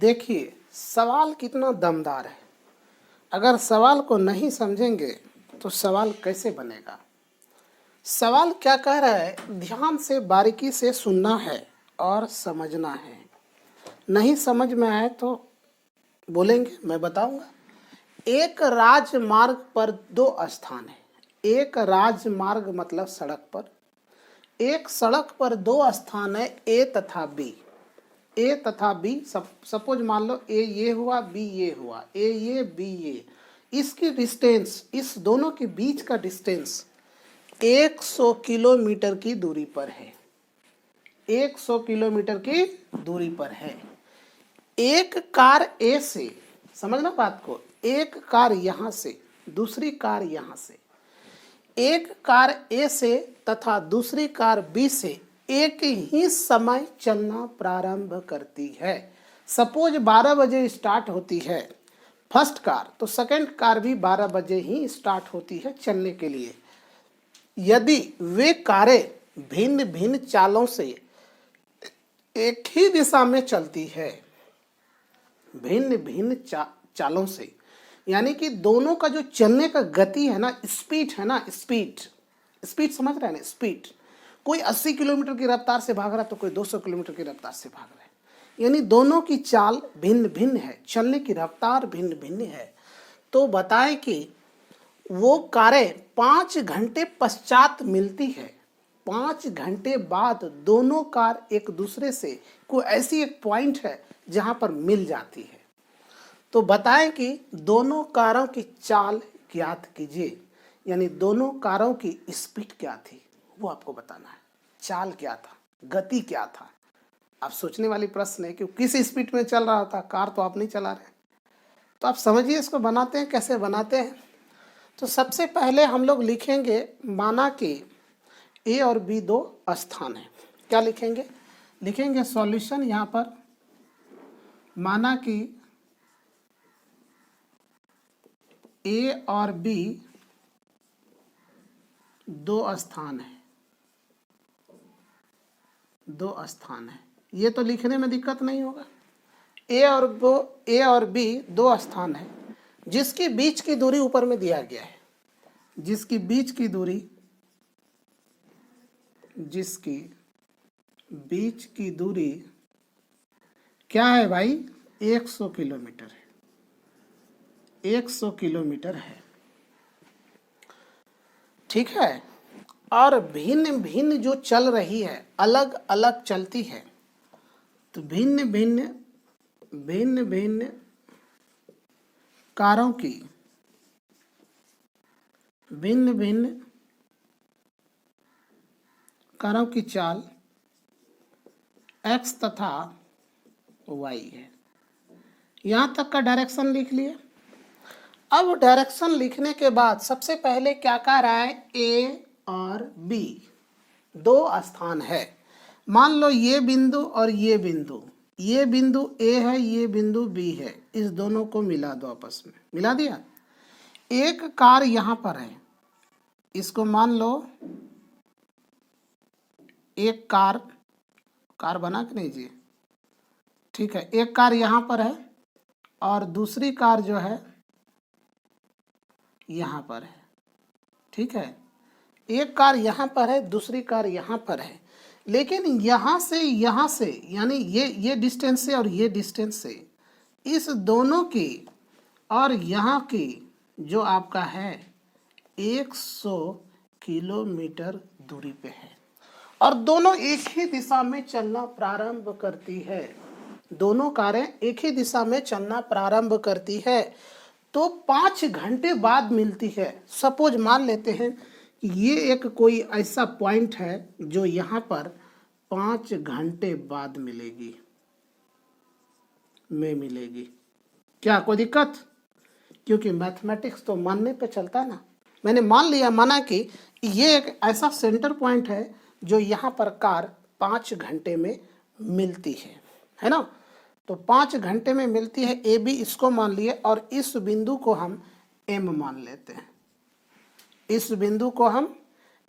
देखिए सवाल कितना दमदार है। अगर सवाल को नहीं समझेंगे तो सवाल कैसे बनेगा। सवाल क्या कह रहा है, ध्यान से बारीकी से सुनना है और समझना है। नहीं समझ में आए तो बोलेंगे, मैं बताऊंगा। एक राजमार्ग पर दो स्थान है। एक राजमार्ग मतलब सड़क पर, एक सड़क पर दो स्थान है, ए तथा बी। ए तथा बी, सपोज मान लो ए ये हुआ, बी ये हुआ, ए ये बी ये। इसकी डिस्टेंस, इस दोनों के बीच का डिस्टेंस 100 किलोमीटर की दूरी पर है। 100 किलोमीटर की दूरी पर है। एक कार ए से, समझना बात को, एक कार यहां से, दूसरी कार यहां से, एक कार ए से तथा दूसरी कार बी से एक ही समय चलना प्रारंभ करती है। सपोज 12 बजे स्टार्ट होती है फर्स्ट कार, तो सेकंड कार भी 12 बजे ही स्टार्ट होती है चलने के लिए। यदि वे कारें भिन्न भिन्न चालों से एक ही दिशा में चलती है, भिन्न भिन्न चालों से, यानी कि दोनों का जो चलने का गति है ना, स्पीड है ना, स्पीड समझ रहे हैं ना, स्पीड। कोई 80 किलोमीटर की रफ्तार से भाग रहा है तो कोई 200 किलोमीटर की रफ्तार से भाग रहा है, यानी दोनों की चाल भिन्न भिन्न है, चलने की रफ्तार भिन्न भिन्न है। तो बताएं कि वो कारें 5 घंटे पश्चात मिलती है। 5 घंटे बाद दोनों कार एक दूसरे से, कोई ऐसी एक पॉइंट है जहां पर मिल जाती है। तो बताएं कि दोनों कारों की चाल ज्ञात कीजिए, यानी दोनों कारों की स्पीड क्या थी वो आपको बताना है। चाल क्या था, गति क्या था। अब सोचने वाली प्रश्न है कि किस स्पीड में चल रहा था, कार तो आप नहीं चला रहे। तो आप समझिए इसको बनाते हैं, कैसे बनाते हैं। तो सबसे पहले हम लोग लिखेंगे, माना कि ए और बी दो स्थान है। क्या लिखेंगे, लिखेंगे सॉल्यूशन यहाँ पर, माना कि ए और बी दो स्थान है, दो स्थान है। ये तो लिखने में दिक्कत नहीं होगा। ए और बी दो स्थान है जिसके बीच की दूरी ऊपर में दिया गया है। जिसकी बीच की दूरी, जिसकी बीच की दूरी क्या है भाई, 100 किलोमीटर है। 100 किलोमीटर है, ठीक है। और भिन्न भिन्न जो चल रही है, अलग अलग चलती है, तो भिन्न भिन्न कारों की, भिन्न भिन्न कारों की चाल x तथा y है। यहां तक का डायरेक्शन लिख लिए। अब डायरेक्शन लिखने के बाद सबसे पहले क्या कह रहा है, ए और बी दो स्थान है। मान लो ये बिंदु और ये बिंदु, ये बिंदु ए है, ये बिंदु बी है, इस दोनों को मिला दो, आपस में मिला दिया। एक कार यहां पर है, इसको मान लो एक कार बना के नहीं जी, ठीक है। एक कार यहां पर है और दूसरी कार जो है यहां पर है, ठीक है। एक कार यहां पर है, दूसरी कार यहां पर है, लेकिन यहां से यानी ये डिस्टेंस से और ये डिस्टेंस से, इस दोनों की और यहाँ की जो आपका है 100 किलोमीटर दूरी पे है, और दोनों एक ही दिशा में चलना प्रारंभ करती है। दोनों कारें एक ही दिशा में चलना प्रारंभ करती है, तो 5 घंटे बाद मिलती है। सपोज मान लेते हैं ये एक कोई ऐसा पॉइंट है जो यहाँ पर 5 घंटे बाद मिलेगी, मिलेगी। क्या कोई दिक्कत, क्योंकि मैथमेटिक्स तो मानने पे चलता है ना। मैंने मान लिया, माना कि ये एक ऐसा सेंटर पॉइंट है जो यहाँ पर कार 5 घंटे में मिलती है ना। तो 5 घंटे में मिलती है, ए बी इसको मान लिए, और इस बिंदु को हम एम मान लेते हैं। इस बिंदु को हम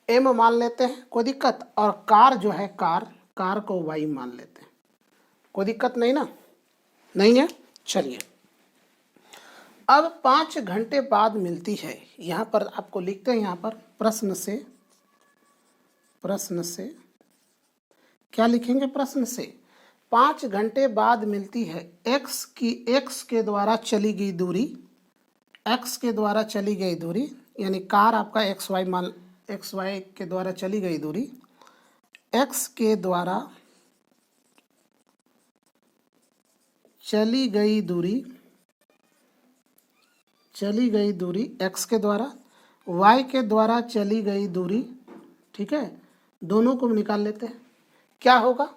एम मान लेते हैं, कोई दिक्कत। और कार जो है कार को वाई मान लेते हैं, कोई दिक्कत नहीं ना। नहीं है। चलिए, अब 5 घंटे बाद मिलती है, यहाँ पर आपको लिखते हैं, यहाँ पर प्रश्न से क्या लिखेंगे? प्रश्न से 5 घंटे बाद मिलती है एक्स के द्वारा चली गई दूरी, एक्स के द्वारा चली गई दूरी, यानी कार आपका एक्स वाई के द्वारा चली गई दूरी, एक्स के द्वारा चली गई दूरी एक्स के द्वारा, वाई के द्वारा चली गई दूरी, ठीक है, दोनों को निकाल लेते हैं। क्या होगा?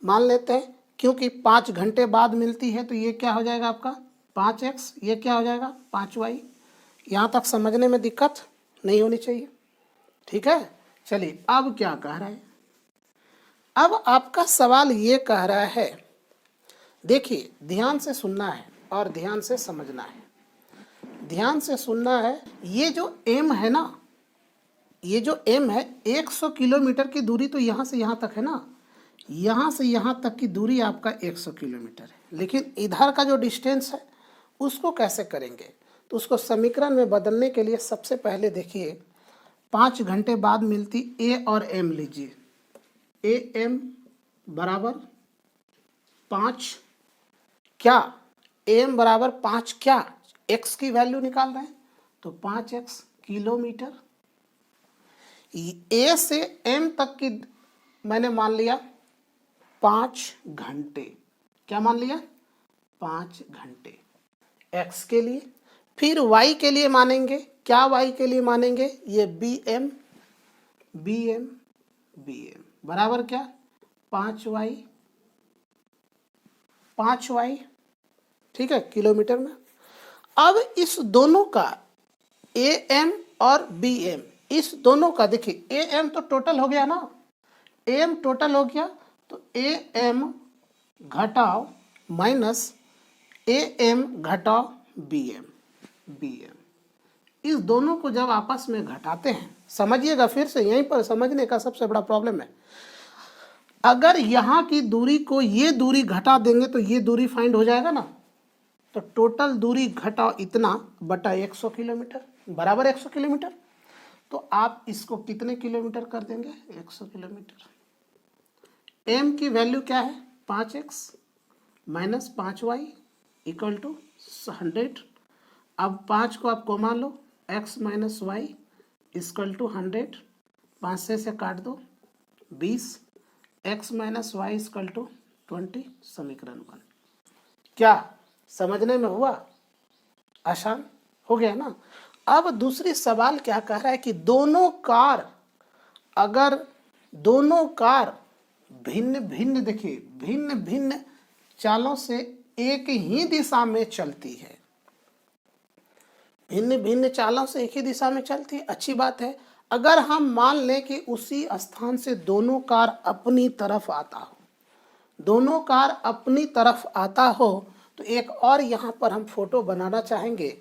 मान लेते हैं क्योंकि 5 घंटे बाद मिलती है तो ये क्या हो जाएगा आपका 5x, ये क्या हो जाएगा 5y। यहाँ तक समझने में दिक्कत नहीं होनी चाहिए, ठीक है। चलिए, अब क्या कह रहा है? अब आपका सवाल ये कह रहा है, देखिए ध्यान से सुनना है और ध्यान से समझना है। ध्यान से सुनना है, ये जो m है ना, ये जो m है 100 किलोमीटर की दूरी तो यहाँ से यहाँ तक है ना, यहाँ से यहाँ तक की दूरी आपका 100 किलोमीटर है। लेकिन इधर का जो डिस्टेंस है उसको कैसे करेंगे? तो उसको समीकरण में बदलने के लिए सबसे पहले देखिए 5 घंटे बाद मिलती a और m लीजिए, am बराबर 5, क्या am बराबर 5, क्या x की वैल्यू निकाल रहे हैं तो 5x किलोमीटर। a से m तक की मैंने मान लिया 5 घंटे, क्या मान लिया 5 घंटे x के लिए। फिर y के लिए मानेंगे, क्या y के लिए मानेंगे? ये bm बराबर क्या 5y, ठीक है, किलोमीटर में। अब इस दोनों का am और bm, इस दोनों का देखिए am तो टोटल हो गया ना, am टोटल हो गया तो am घटाओ माइनस am घटाओ bm, इस दोनों को जब आपस में घटाते हैं, समझिएगा फिर से, यहीं पर समझने का सबसे बड़ा प्रॉब्लम है। अगर यहाँ की दूरी को ये दूरी घटा देंगे तो ये दूरी फाइंड हो जाएगा ना, तो टोटल दूरी घटाओ इतना बटा 100 किलोमीटर बराबर 100 किलोमीटर। तो आप इसको कितने किलोमीटर कर देंगे? 100 किलोमीटर। m की वैल्यू क्या है 5x minus 5y equal to 100। अब 5 को आप कॉमन लो, x minus y equal to 100, 5 से काट दो 20, x minus y equal to 20, समीकरण 1। क्या समझने में हुआ? आसान हो गया ना। अब दूसरी सवाल क्या कह रहा है कि अगर दोनों कार भिन्न भिन्न चालों से एक ही दिशा में चलती है, भिन्न चालों से एक ही दिशा में चलती है, अच्छी बात है। अगर हम मान लें कि उसी स्थान से दोनों कार अपनी तरफ आता हो, तो एक और यहाँ पर हम फोटो बनाना चाहेंगे।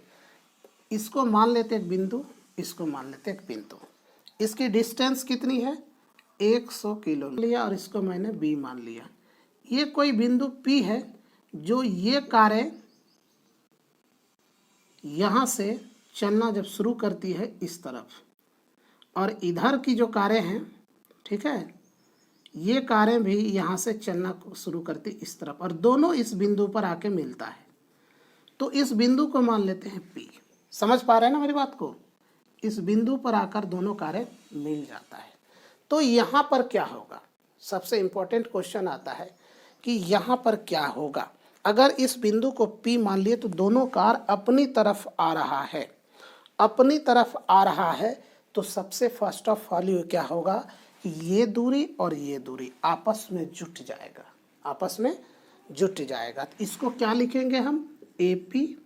इसको मान लेते एक बिंदु, इसको मान लेते एक बिंदु। इसकी डिस्टेंस कितनी है 100 किलो लिया और इसको मैंने B मान लिया। ये कोई बिंदु P है जो ये कारें यहाँ से चलना जब शुरू करती है इस तरफ, और इधर की जो कारें हैं, ठीक है, ये कारें भी यहाँ से चलना शुरू करती इस तरफ, और दोनों इस बिंदु पर आके मिलता है। तो इस बिंदु को मान लेते हैं P। समझ पा रहे हैं ना मेरी बात को? इस बिंदु पर आकर दोनों कारें मिल जाता है। तो यहाँ पर क्या होगा? सबसे इम्पोर्टेंट क्वेश्चन आता है कि यहाँ पर क्या होगा। अगर इस बिंदु को P मान लिए तो दोनों कार अपनी तरफ आ रहा है, तो सबसे फर्स्ट ऑफ ऑल ये क्या होगा कि ये दूरी और ये दूरी आपस में जुट जाएगा। तो इसको क्या लिखेंगे हम? AP।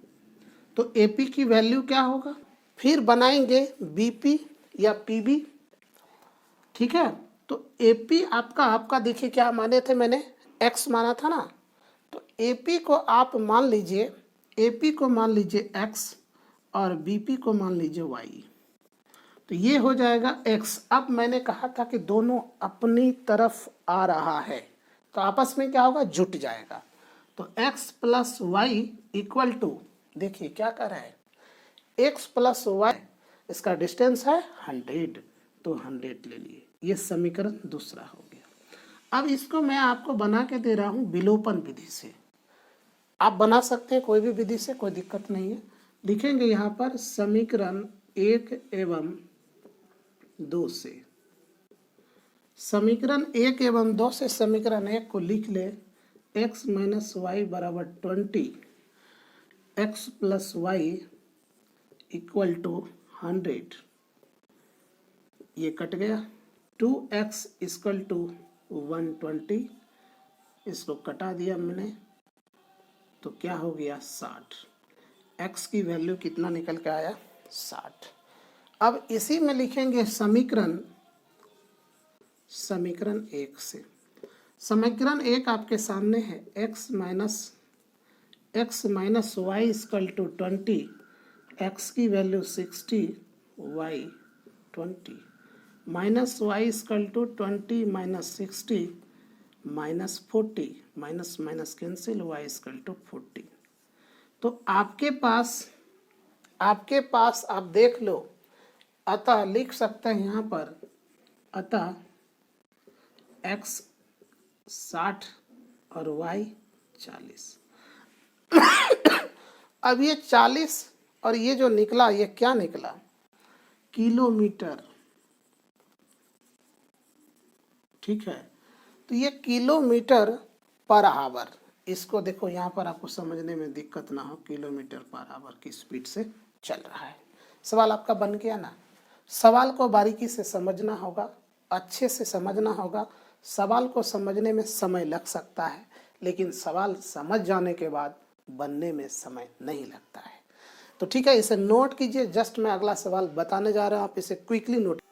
तो AP की वैल्यू क्या होगा? फिर बनाएंगे BP या PB, ठीक है। तो AP आपका देखिए क्या माने थे, मैंने x माना था ना, तो AP को आप मान लीजिए, AP को मान लीजिए x और BP को मान लीजिए y। तो ये हो जाएगा x। अब मैंने कहा था कि दोनों अपनी तरफ आ रहा है, तो आपस में क्या होगा? जुट जाएगा। तो x plus y equal to, देखिए क्या कर रहा है, x प्लस वाई, इसका डिस्टेंस है 100, तो 100 ले लिए। ये समीकरण दूसरा हो गया। अब इसको मैं आपको बना के दे रहा हूँ विलोपन विधि से। आप बना सकते हैं कोई भी विधि से, कोई दिक्कत नहीं है। लिखेंगे यहाँ पर समीकरण 1 एवं 2 से, समीकरण 1 एवं 2 से समीकरण 1 को लिख ले, x माइनस वाई बराबर 20, x plus y equal to 100, ये कट गया। 2x इक्वल टू 120, इसको कटा दिया मैंने, तो क्या हो गया 60। x की वैल्यू कितना निकल के आया 60। अब इसी में लिखेंगे समीकरण 1 से, समीकरण 1 आपके सामने है, x minus y equal to 20, x की value 60, y 20, minus y equal to 20 minus 60 minus 40, minus minus cancel, y equal to 40। तो आपके पास आप देख लो, अतः लिख सकते हैं यहाँ पर, अतः x 60 और y 40। अब ये 40 और ये जो निकला, ये क्या निकला, किलोमीटर, ठीक है। तो ये किलोमीटर पर आवर, इसको देखो यहाँ पर आपको समझने में दिक्कत ना हो, किलोमीटर पर आवर की स्पीड से चल रहा है। सवाल आपका बन गया ना। सवाल को बारीकी से समझना होगा, अच्छे से समझना होगा। सवाल को समझने में समय लग सकता है, लेकिन सवाल समझ जाने के बाद बनने में समय नहीं लगता है। तो ठीक है, इसे नोट कीजिए। जस्ट मैं अगला सवाल बताने जा रहा हूँ, आप इसे क्विकली नोट